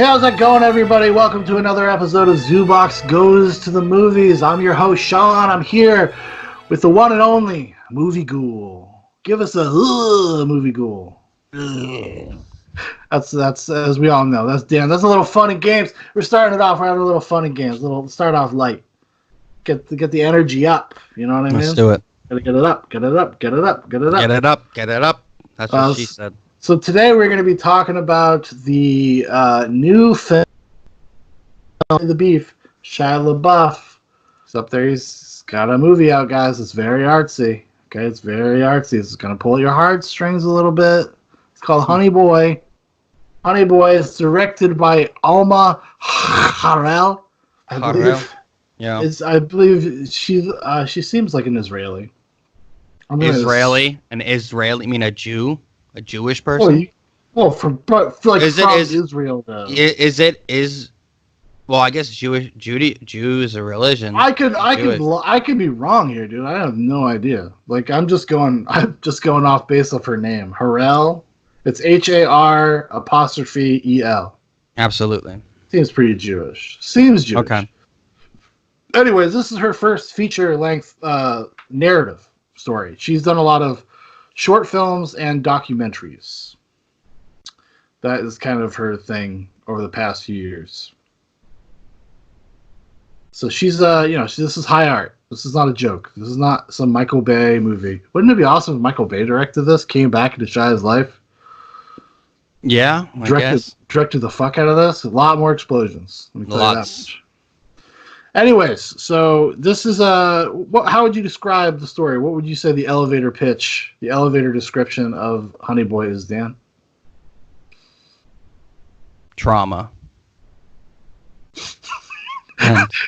Hey, how's it going, everybody? Welcome to another episode of Zoobox Goes to the Movies. I'm your host, Sean. I'm here with the one and only Movie Ghoul. Give us a Movie Ghoul. That's as we all know. That's Dan. That's a little fun and games. We're starting it off. We're having a little fun and games. Start off light. Get the energy up. You know what I mean? Let's do it. Gotta get it up. Get it up. Get it up. Get it up. Get it up. Get it up. That's what she said. So today we're going to be talking about the new film, The Beef, Shia LaBeouf. He's up there. He's got a movie out, guys. It's very artsy. Okay, it's very artsy. It's going to pull your heartstrings a little bit. It's called Honey Boy. Honey Boy is directed by Alma Harel. I believe. Yeah. I believe she seems like an Israeli. Israeli? An Israeli? You mean a Jew? A Jewish person? Well, from Israel, though. Well, I guess Jew is a religion. I could be wrong here, dude. I have no idea. Like I'm just going off base of her name. Harel. It's HAR''EL. Absolutely. Seems pretty Jewish. Seems Jewish. Okay. Anyways, this is her first feature-length narrative story. She's done a lot of short films and documentaries. That is kind of her thing over the past few years. So she's, this is high art. This is not a joke. This is not some Michael Bay movie. Wouldn't it be awesome if Michael Bay directed this, came back into Shia's life? Yeah, directed the fuck out of this. A lot more explosions. Let me tell you that much. Anyways, so this is how would you describe the story? What would you say the elevator pitch, the elevator description of Honey Boy is, Dan? Trauma. This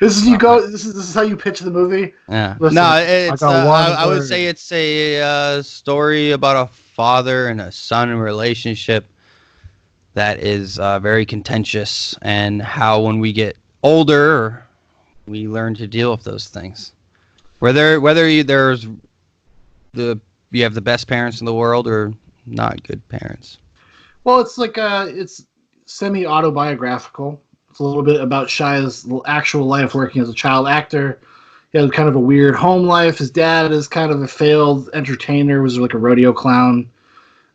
is how you pitch the movie? Yeah. Listen, no, it's I would say it's a story about a father and a son relationship that is very contentious, and how when we get older, we learn to deal with those things. Whether you have the best parents in the world or not good parents. Well, it's like it's semi-autobiographical. It's a little bit about Shia's actual life working as a child actor. He had kind of a weird home life. His dad is kind of a failed entertainer, was like a rodeo clown,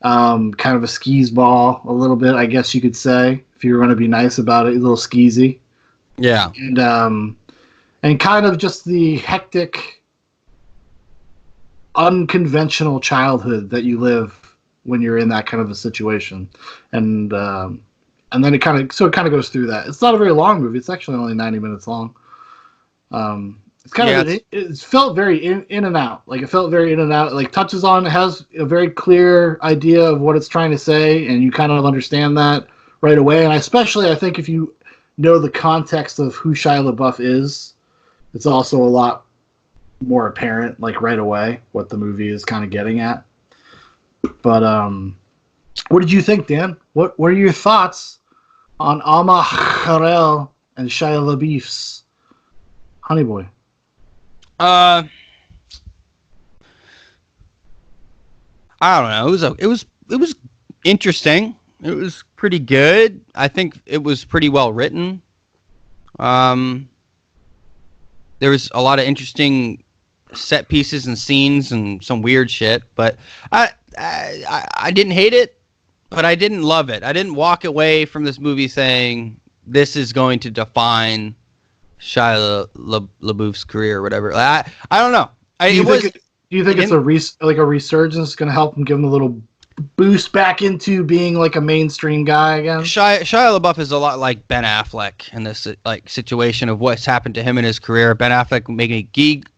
kind of a skis ball a little bit, I guess you could say, if you were going to be nice about it, a little skeezy. Yeah. And kind of just the hectic, unconventional childhood that you live when you're in that kind of a situation, and then it kind of goes through that. It's not a very long movie. It's actually only 90 minutes long. It's kind of it felt very in and out. Like it felt very in and out. Like touches on, it has a very clear idea of what it's trying to say, and you kind of understand that right away. And especially, I think if you know the context of who Shia LaBeouf is, it's also a lot more apparent, like right away, what the movie is kind of getting at. But what did you think, Dan? What are your thoughts on Alma Harel and Shia LaBeouf's Honey Boy? I don't know. It was interesting. It was pretty good. I think it was pretty well written. There was a lot of interesting set pieces and scenes and some weird shit, but I didn't hate it, but I didn't love it. I didn't walk away from this movie saying this is going to define Shia LaBeouf's career or whatever. I don't know. Do you think it's a resurgence going to help him, give him a little boost back into being like a mainstream guy again? Shia LaBeouf is a lot like Ben Affleck in this like situation of what's happened to him in his career. Ben Affleck making Geegly,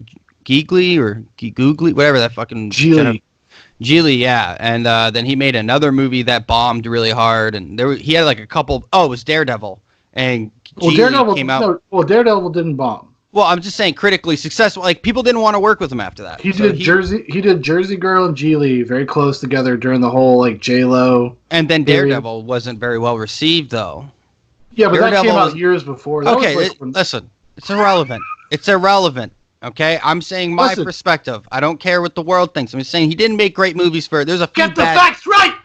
whatever that fucking Geely, yeah. And then he made another movie that bombed really hard, and he had like a couple. Oh, it was Daredevil, and Daredevil came out. Daredevil didn't bomb. Well, I'm just saying critically successful. Like people didn't want to work with him after that. He did Jersey Girl and Geely very close together during the whole like J-Lo. And then Daredevil wasn't very well received though. Yeah, but Daredevil that came out years before. Listen, it's irrelevant. It's irrelevant. Okay, I'm saying my perspective. I don't care what the world thinks. I'm just saying he didn't make great movies for. There's a few get the facts right.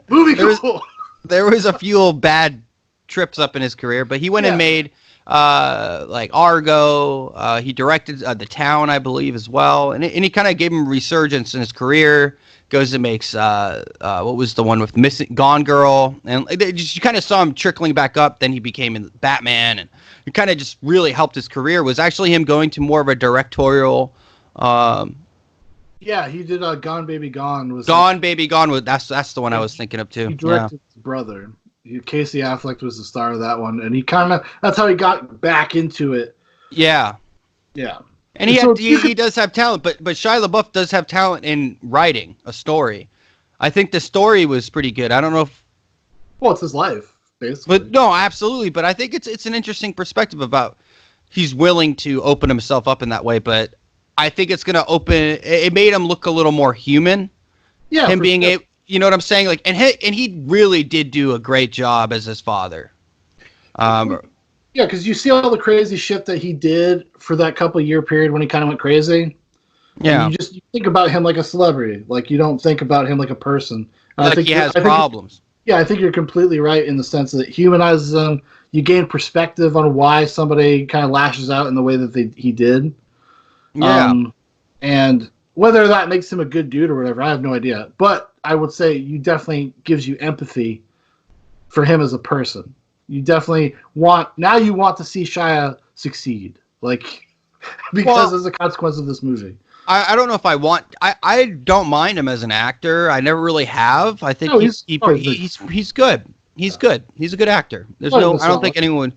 Movie cool. There was a few bad trips up in his career, but he went and Yeah. made like Argo. He directed The Town, I believe, as well, and he kind of gave him resurgence in his career. Goes and makes what was the one with Missing Gone Girl, and you kind of saw him trickling back up. Then he became in Batman, and it kind of just really helped his career. Was actually him going to more of a directorial. Yeah, he did Gone Baby Gone. Baby Gone. That's the one I was thinking of too. He directed his brother. Casey Affleck was the star of that one, and that's how he got back into it. Yeah. Yeah. And he does have talent, but Shia LaBeouf does have talent in writing a story. I think the story was pretty good. I don't know if... Well, it's his life, basically. But no, absolutely. But I think it's an interesting perspective about he's willing to open himself up in that way, but I think it's going to it made him look a little more human. Yeah. Him being able, you know what I'm saying? Like, and he really did do a great job as his father. Yeah, because you see all the crazy shit that he did for that couple-year period when he kind of went crazy. Yeah. You think about him like a celebrity. Like, you don't think about him like a person. Like he has problems. Yeah, I think you're completely right in the sense that it humanizes him. You gain perspective on why somebody kind of lashes out in the way that he did. Yeah. And whether that makes him a good dude or whatever, I have no idea. But I would say you definitely gives you empathy for him as a person. You definitely want to see Shia succeed, like because as a consequence of this movie. I don't know if I don't mind him as an actor. I never really have. I think he's good. He's good. He's a good actor. I don't think anyone.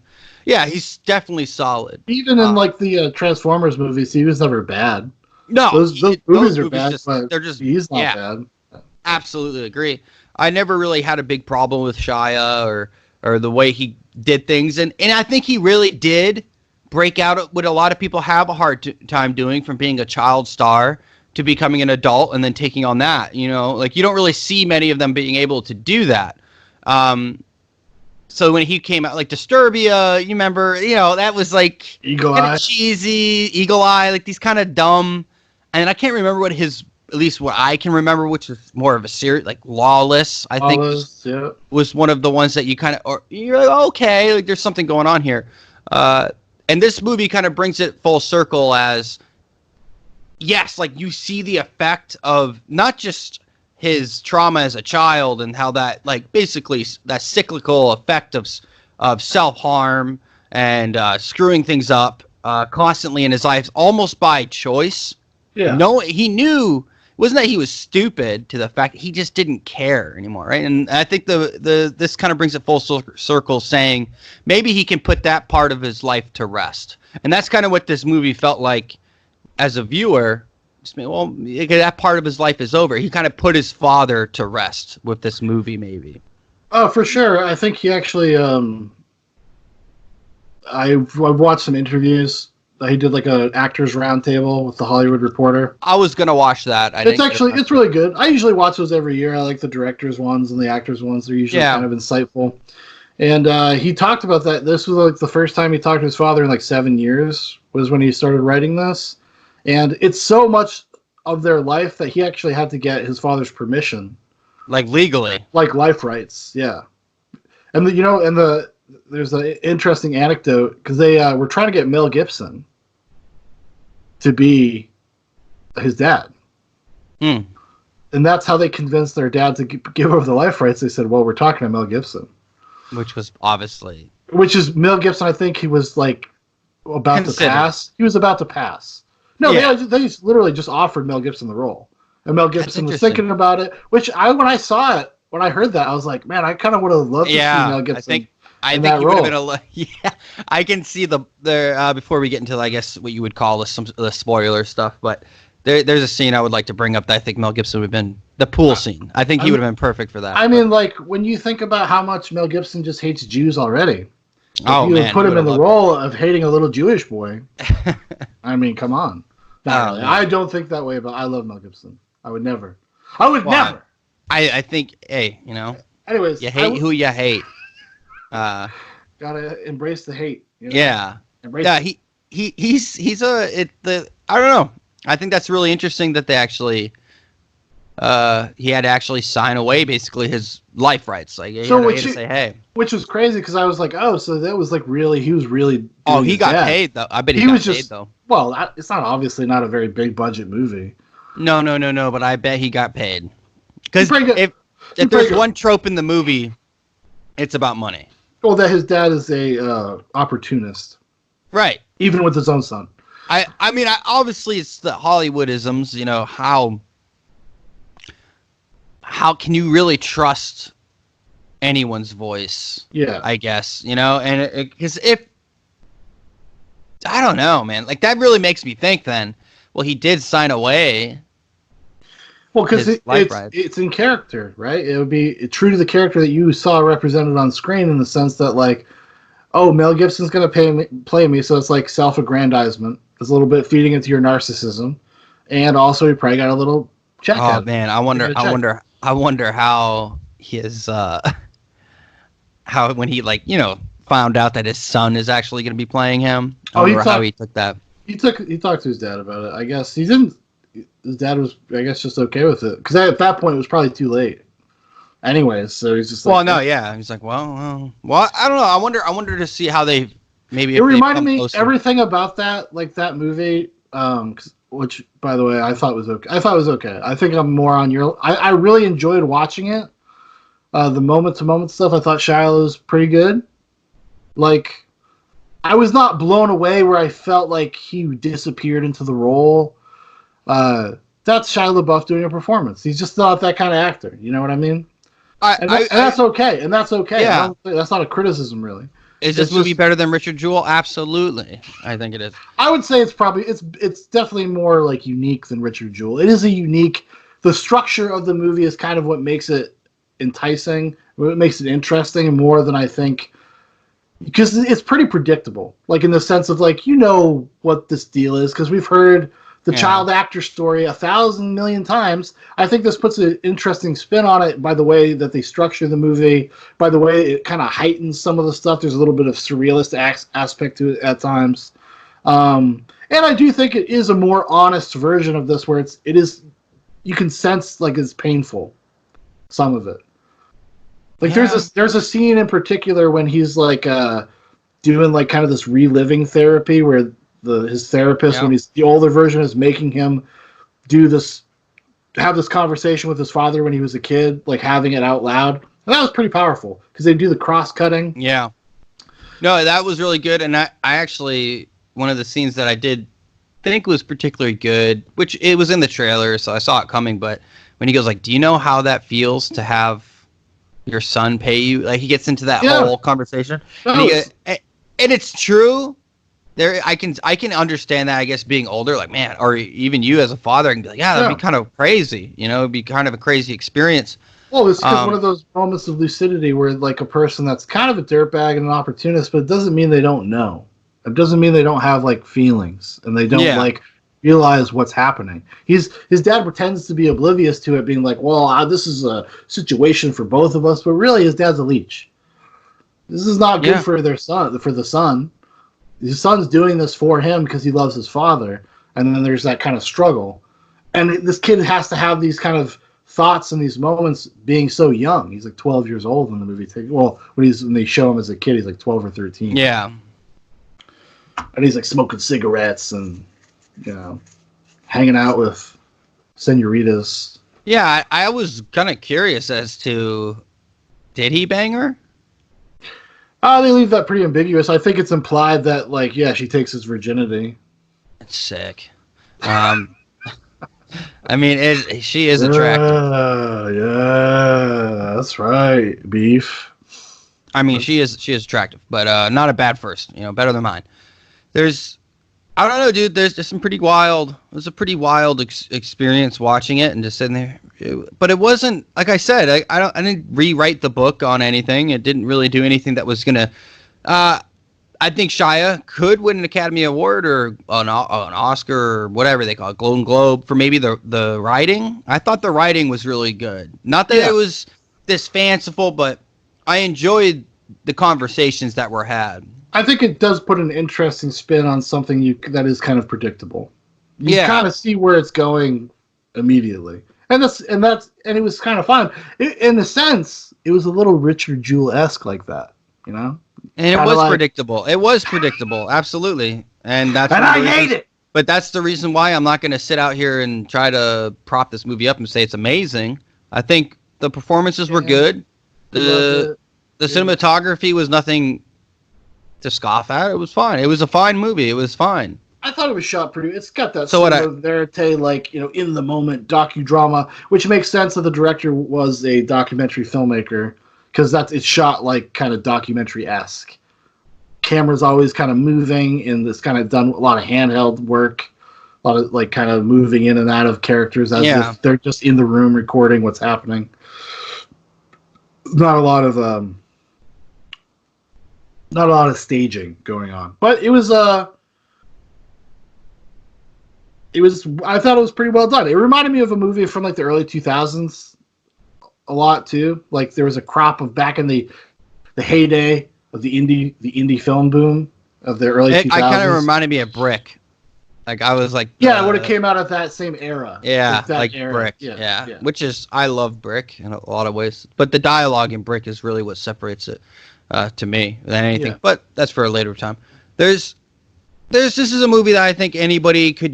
Yeah, he's definitely solid. Even in like the Transformers movies, he was never bad. No, those movies are bad, but he's not bad. Absolutely agree. I never really had a big problem with Shia or the way he did things, and I think he really did break out what a lot of people have a hard time doing, from being a child star to becoming an adult and then taking on that. You know, like you don't really see many of them being able to do that. So when he came out, like Disturbia, you remember, that was like Eagle Eye, cheesy, Eagle Eye, like these kind of dumb. And I can't remember at least what I can remember, which was more of a series, like Lawless. I think was one of the ones that you're like, okay, like there's something going on here. And this movie kind of brings it full circle as, yes, like you see the effect of not just his trauma as a child and how that, like, basically that cyclical effect of self-harm and screwing things up constantly in his life, almost by choice. Yeah. No, he knew. It wasn't that he was stupid, to the fact that he just didn't care anymore, right? And I think this kind of brings it full circle, saying maybe he can put that part of his life to rest. And that's kind of what this movie felt like as a viewer. Well, that part of his life is over. He kind of put his father to rest with this movie, maybe. Oh, for sure. I think he actually. I've watched some interviews. He did like an actors roundtable with the Hollywood Reporter. I was gonna watch that. It's really good. I usually watch those every year. I like the directors ones and the actors ones. They're usually kind of insightful. And he talked about that. This was like the first time he talked to his father in like 7 years. Was when he started writing this. And it's so much of their life that he actually had to get his father's permission. Like legally. Like life rights, yeah. And there's an interesting anecdote, because they were trying to get Mel Gibson to be his dad. And that's how they convinced their dad to give over the life rights. They said, well, we're talking to Mel Gibson. Which is obviously... Which is Mel Gibson, I think he was like about to pass. He was about to pass. No, they literally just offered Mel Gibson the role, and Mel Gibson was thinking about it. Which when I heard that, I was like, man, I kind of would have loved to see Mel Gibson. I think he would have been yeah. I can see the before we get into, I guess, what you would call the spoiler stuff, but there's a scene I would like to bring up that I think Mel Gibson would have been the pool scene. I think he would have been perfect for that. I mean, like when you think about how much Mel Gibson just hates Jews already. You would put him in the role of hating a little Jewish boy. I mean, come on. Not really. I don't think that way, but I love Mel Gibson. I would never. Never. I think, hey, Anyways, you hate who you hate. Gotta embrace the hate. Yeah. He's I don't know. I think that's really interesting that they actually he had to actually sign away basically his life rights. Like he So had to say, hey. which was crazy because I was like, oh, so that was like really, he was really Oh, doing he his got dad. paid though. I bet he He got was paid just though. well, it's not obviously not a very big budget movie. No. But I bet he got paid. He Because probably got, he if probably there's got, one trope in the movie, it's about money. well, that his dad is a opportunist, Right. even with his own son. I mean, obviously it's the Hollywoodisms. You know how can you really trust anyone's voice? Yeah, I guess and because if I don't know, man, like that really makes me think. Then, well, he did sign away. well, because His life rights. it's in character, right? It would be true to the character that you saw represented on screen in the sense that like, oh, Mel Gibson's gonna play me, so it's like self-aggrandizement. It's a little bit feeding into your narcissism, and also he probably got a little check. Oh man, I wonder how his how when he found out that his son is actually going to be playing him. I wonder how he took that. He talked to his dad about it. I guess he didn't. His dad was, I guess, just okay with it because at that point it was probably too late. Anyways, so he's just like, well, no, yeah, he's like, well, I don't know. I wonder to see how they maybe. It reminded me everything about that, like that movie. Which, by the way, I thought was okay. I think I'm more on your. I really enjoyed watching it. The moment to moment stuff, I thought Shia was pretty good. Like, I was not blown away where I felt like he disappeared into the role. That's Shia LaBeouf doing a performance. He's just not that kind of actor. You know what I mean? And that's okay. And that's okay. Yeah. That's not a criticism, really. Is this movie better than Richard Jewell? Absolutely. I think it is. I would say it's definitely more like unique than Richard Jewell. It is a unique. The structure of the movie is kind of what makes it enticing, what makes it interesting, more than I think. Because it's pretty predictable, like in the sense of like what this deal is, because we've heard the child actor story 1,000 million times. I think this puts an interesting spin on it by the way that they structure the movie, by the way it kind of heightens some of the stuff. There's a little bit of surrealist aspect to it at times, and I do think it is a more honest version of this, where it is you can sense like it's painful, some of it. Like there's a scene in particular when he's like doing like kind of this reliving therapy where his therapist, when he's the older version, is making him have this conversation with his father when he was a kid, like having it out loud. And that was pretty powerful because they do the cross cutting. Yeah. No, that was really good. And I actually, one of the scenes that I did think was particularly good, which it was in the trailer, so I saw it coming, but when he goes like, do you know how that feels to have your son pay you? Like he gets into that whole conversation. And it's true. I can understand that, I guess, being older, like, man, or even you as a father can be like, that'd be kind of crazy, it'd be kind of a crazy experience. Well, it's one of those moments of lucidity where like a person that's kind of a dirtbag and an opportunist, but it doesn't mean they don't know. It doesn't mean they don't have like feelings and they don't like realize what's happening. His dad pretends to be oblivious to it, being like, well, this is a situation for both of us, but really his dad's a leech. This is not good for the son. His son's doing this for him because he loves his father, and then there's that kind of struggle. And this kid has to have these kind of thoughts and these moments being so young. He's like 12 years old in the movie. Well, when they show him as a kid, he's like 12 or 13. Yeah. And he's like smoking cigarettes and, hanging out with senoritas. Yeah, I was kind of curious as to, did he bang her? They leave that pretty ambiguous. I think it's implied that, like, she takes his virginity. That's sick. I mean, she is attractive. Yeah, that's right, beef. I mean, she is attractive, but not a bad first. Better than mine. I don't know, dude. There's just some pretty wild. It was a pretty wild experience watching it and just sitting there. But it wasn't, like I said. I didn't rewrite the book on anything. It didn't really do anything that was gonna. I think Shia could win an Academy Award or an Oscar or whatever they call it, Golden Globe, for maybe the writing. I thought the writing was really good. Not that it was this fanciful, but I enjoyed the conversations that were had. I think it does put an interesting spin on something that is kind of predictable. You kind of see where it's going immediately. and it was kind of fun. In a sense, it was a little Richard Jewell-esque like that, you know. And it Kinda was like, predictable. It was predictable, absolutely. And that's and one of the I hate reasons, it. but that's the reason why I'm not going to sit out here and try to prop this movie up and say it's amazing. I think the performances were good. Loved The it. the cinematography was nothing to scoff at. It was fine. It was a fine movie. It was fine. I thought it was shot pretty. It's got that So what cinema verite, like, you know, in the moment docudrama, which makes sense that the director was a documentary filmmaker because it's shot like kind of documentary-esque. Camera's always kind of moving, and it's kind of done a lot of handheld work, a lot of like kind of moving in and out of characters as if they're just in the room recording what's happening. Not a lot of staging going on, but it was I thought it was pretty well done. It reminded me of a movie from like the early 2000s a lot too. Like there was a crop of back in the heyday of the indie film boom of the early 2000s. I kind of reminded me of Brick. Like I was like, yeah, it would have came out at that same era. Yeah, like Brick. Yeah, which is I love Brick in a lot of ways, but the dialogue in Brick is really what separates it to me than anything. Yeah. But that's for a later time. This is a movie that I think anybody could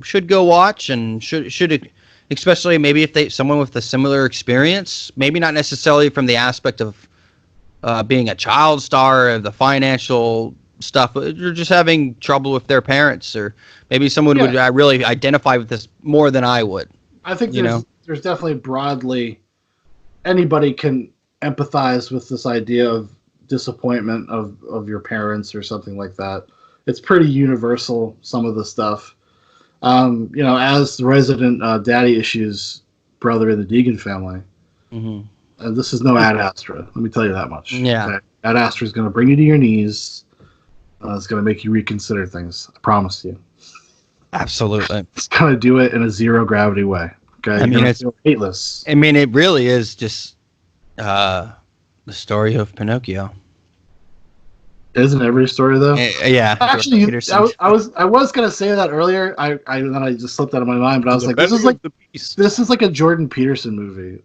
should go watch and should especially maybe if someone with a similar experience, maybe not necessarily from the aspect of being a child star or the financial stuff, but you're just having trouble with their parents, or maybe someone would really identify with this more than I would. I think there's definitely broadly anybody can empathize with this idea of disappointment of your parents or something like that. It's pretty universal, some of the stuff. You know, as the resident daddy issues brother in the Deegan family, and this is no Ad Astra, let me tell you that much. Yeah. Okay? Ad Astra is going to bring you to your knees. It's going to make you reconsider things. I promise you. Absolutely. It's going to do it in a zero gravity way. Okay. I mean, it's hateless. I mean, it really is just the story of Pinocchio. Isn't every story though? Yeah. Actually, I was gonna say that earlier. Then I just slipped out of my mind. But I was like, this is like a Jordan Peterson movie.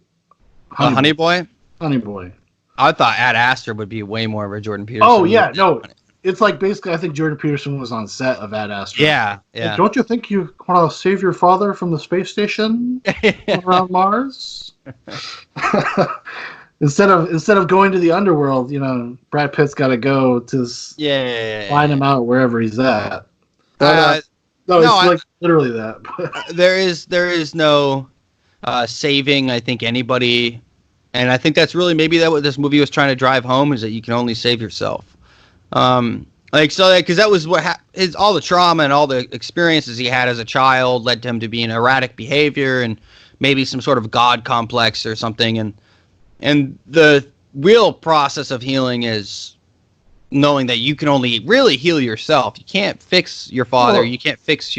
Honey Boy. Honey Boy. I thought Ad Astra would be way more of a Jordan Peterson. Oh yeah, no. It's like basically, I think Jordan Peterson was on set of Ad Astra. Yeah. Like, don't you think you want to save your father from the space station around Mars? Instead of going to the underworld, you know, Brad Pitt's got to go to find him out wherever he's at. It's like literally that. there is no saving, I think, anybody, and I think that's really maybe what this movie was trying to drive home, is that you can only save yourself. Because that was what all the trauma and all the experiences he had as a child led to him to be an erratic behavior and maybe some sort of God complex or something, and the real process of healing is knowing that you can only really heal yourself. You can't fix your father. You can't fix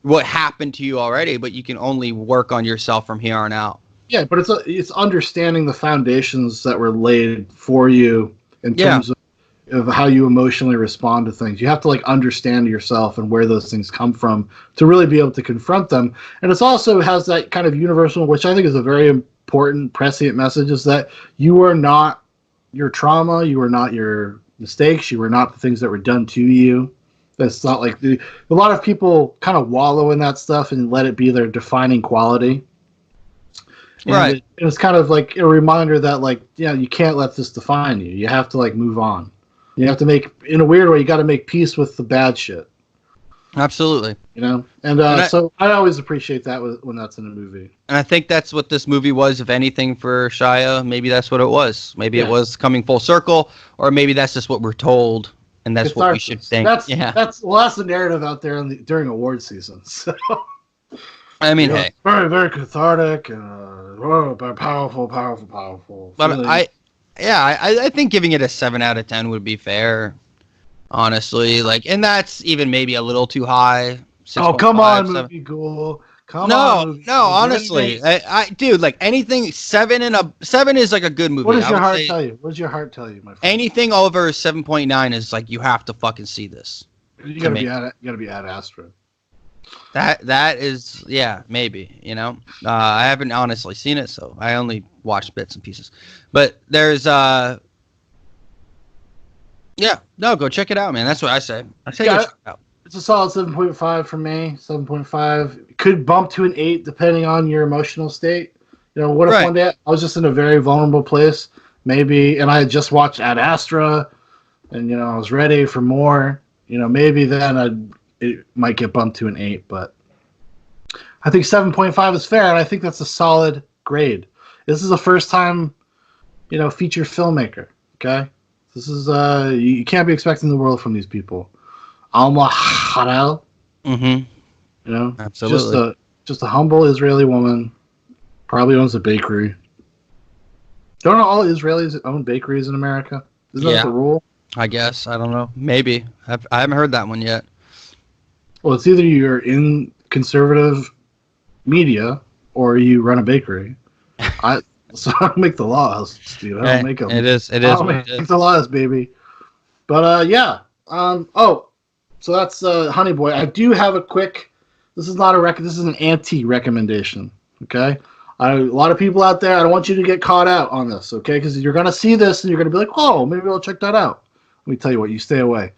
what happened to you already, but you can only work on yourself from here on out. Yeah, but it's understanding the foundations that were laid for you in terms of how you emotionally respond to things. You have to like understand yourself and where those things come from to really be able to confront them. And it also has that kind of universal, which I think is a very important prescient message, is that you are not your trauma, you are not your mistakes, you are not the things that were done to you. That's not like a lot of people kind of wallow in that stuff and let it be their defining quality. And it's kind of like a reminder that like, you can't let this define you. You have to like move on. You have to in a weird way, you got to make peace with the bad shit. Absolutely. You know? And so I always appreciate that when that's in a movie. And I think that's what this movie was, if anything, for Shia. Maybe that's what it was. Maybe it was coming full circle, or maybe that's just what we're told, and that's what we should think. That's the narrative out there during award season. So, I mean, hey. Very, very cathartic and powerful. But I think giving it a 7 out of 10 would be fair, honestly. Like, and that's even maybe a little too high. 6. Oh, come on, movie Ghoul. No, honestly, dude, like anything 7 is like a good movie. What does your heart tell you? What does your heart tell you, my friend? Anything over 7.9 is like you have to fucking see this. You gotta be Ad Astra. That is, yeah, maybe, you know. I haven't honestly seen it, so I only watched bits and pieces. But there's yeah, no, go check it out, man. That's what I say. I say go Yeah, check it out. it's a solid 7.5 for me. 7.5 could bump to an 8 depending on your emotional state. You know, what if Right. one day I was just in a very vulnerable place, maybe, and I had just watched Ad Astra, and you know I was ready for more. You know, maybe then it might get bumped to an 8, but I think 7.5 is fair, and I think that's a solid grade. This is a first time, you know, feature filmmaker. Okay, this is you can't be expecting the world from these people. Alma Harel, Mm-hmm. you know, Absolutely. just a humble Israeli woman, probably owns a bakery. Don't all Israelis own bakeries in America? Isn't that Yeah, the rule? I guess. I don't know. Maybe. I haven't heard that one yet. Well, it's either you're in conservative media or you run a bakery. I so I don't make the laws, dude. I don't make them. It is. It I is don't what it make is. the laws, baby. But yeah. Oh, so that's Honey Boy. I do have a quick. This is not a rec. This is an anti-recommendation. Okay. A lot of people out there. I don't want you to get caught out on this. Okay, because you're gonna see this and you're gonna be like, oh, maybe I'll check that out. Let me tell you what. You stay away.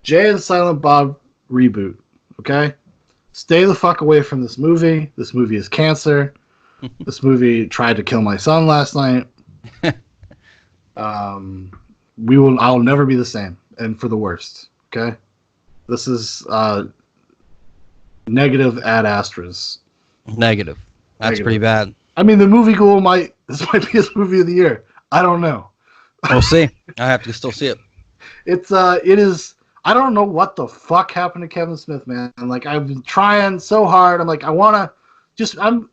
Jay and Silent Bob reboot. Okay. Stay the fuck away from this movie. This movie is cancer. This movie tried to kill my son last night. I'll never be the same, and for the worst. Okay, this is negative ad astras. Negative. That's Negative. pretty bad. I mean, the movie Ghoul this might be his movie of the year. I don't know. We'll see. I have to still see it. It is. I don't know what the fuck happened to Kevin Smith, man. Like I've been trying so hard. I'm like, I wanna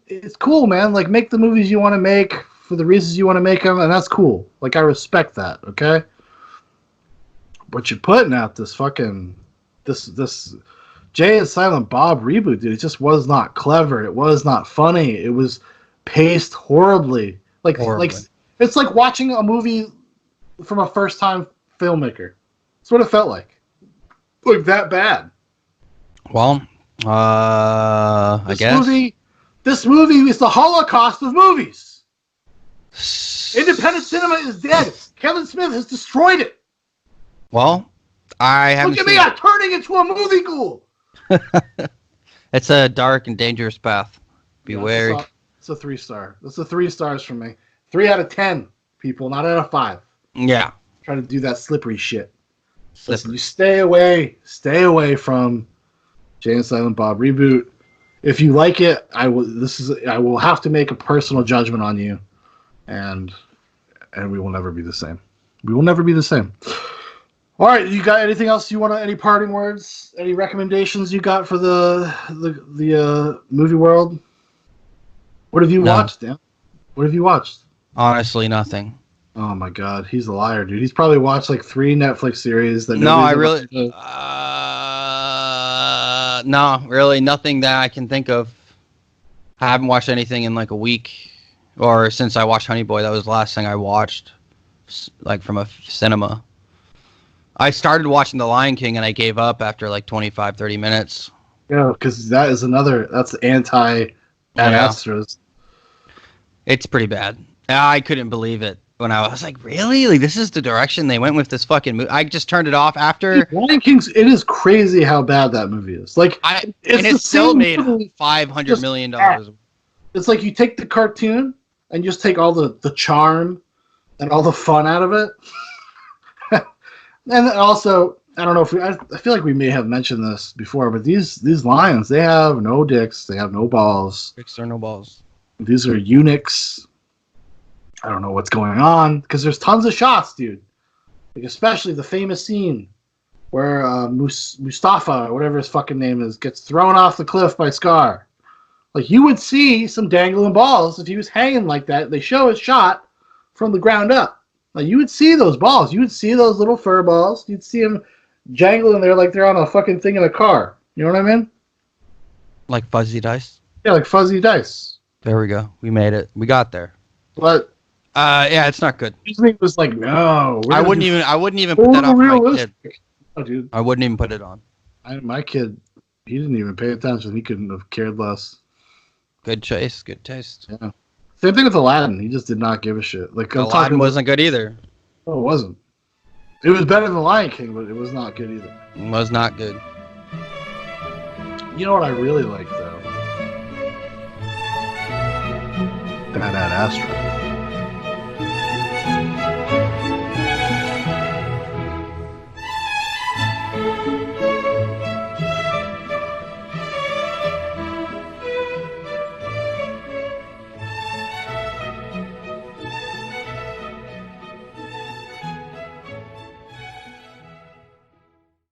it's cool, man. Like make the movies you want to make for the reasons you want to make them, and that's cool. Like I respect that. Okay. But you're putting out this fucking this Jay and Silent Bob reboot, dude. It just was not clever. It was not funny. It was paced horribly. Like it's like watching a movie from a first time filmmaker. That's what it felt like. Like that bad. Well, I guess. This movie is the Holocaust of movies. Independent cinema is dead. Kevin Smith has destroyed it. Well, I haven't. Look at me! I'm turning into a movie ghoul. It's a dark and dangerous path. Be wary. It's a 3-star. That's a 3 stars from me. 3 out of 10, people, not out of 5. Yeah. Trying to do that slippery shit. Listen, you stay away from Jay and Silent Bob reboot. If you like it, I will have to make a personal judgment on you, and we will never be the same. We will never be the same. All right, you got anything else you want to? Any parting words? Any recommendations you got for the movie world? What have you watched, Dan? What have you watched? Honestly, nothing. Oh my God, he's a liar, dude. He's probably watched like 3 Netflix series that. No, I really. No, really, nothing that I can think of. I haven't watched anything in like a week, or since I watched Honey Boy. That was the last thing I watched, like from a cinema. I started watching The Lion King and I gave up after like 25, 30 minutes. Yeah, because that's anti Ad Astras. It's pretty bad. I couldn't believe it when I was like, really? Like, this is the direction they went with this fucking movie? I just turned it off after. Lion King's, it is crazy how bad that movie is. Like, it still made $500 million. It's like you take the cartoon and just take all the charm and all the fun out of it. And also, I don't know if I feel like we may have mentioned this before, but these lions, they have no dicks, they have no balls. Dicks or no balls. These are eunuchs. I don't know what's going on because there's tons of shots, dude. Like especially the famous scene where Mustafa, or whatever his fucking name is, gets thrown off the cliff by Scar. Like you would see some dangling balls if he was hanging like that. They show his shot from the ground up. Like you would see those balls. You would see those little fur balls. You'd see them jangling there like they're on a fucking thing in a car. You know what I mean? Like fuzzy dice? Yeah, like fuzzy dice. There we go. We made it. We got there. But yeah, it's not good. Disney was like, no. I wouldn't even put that on for my kid. Oh, dude. I wouldn't even put it on. My kid He didn't even pay attention. He couldn't have cared less. Good choice. Good taste. Yeah. Same thing with Aladdin. He just did not give a shit. Like Aladdin wasn't good either. Oh, it wasn't. It was better than Lion King, but it was not good either. It was not good. You know what I really like though? Bad Ad Astra.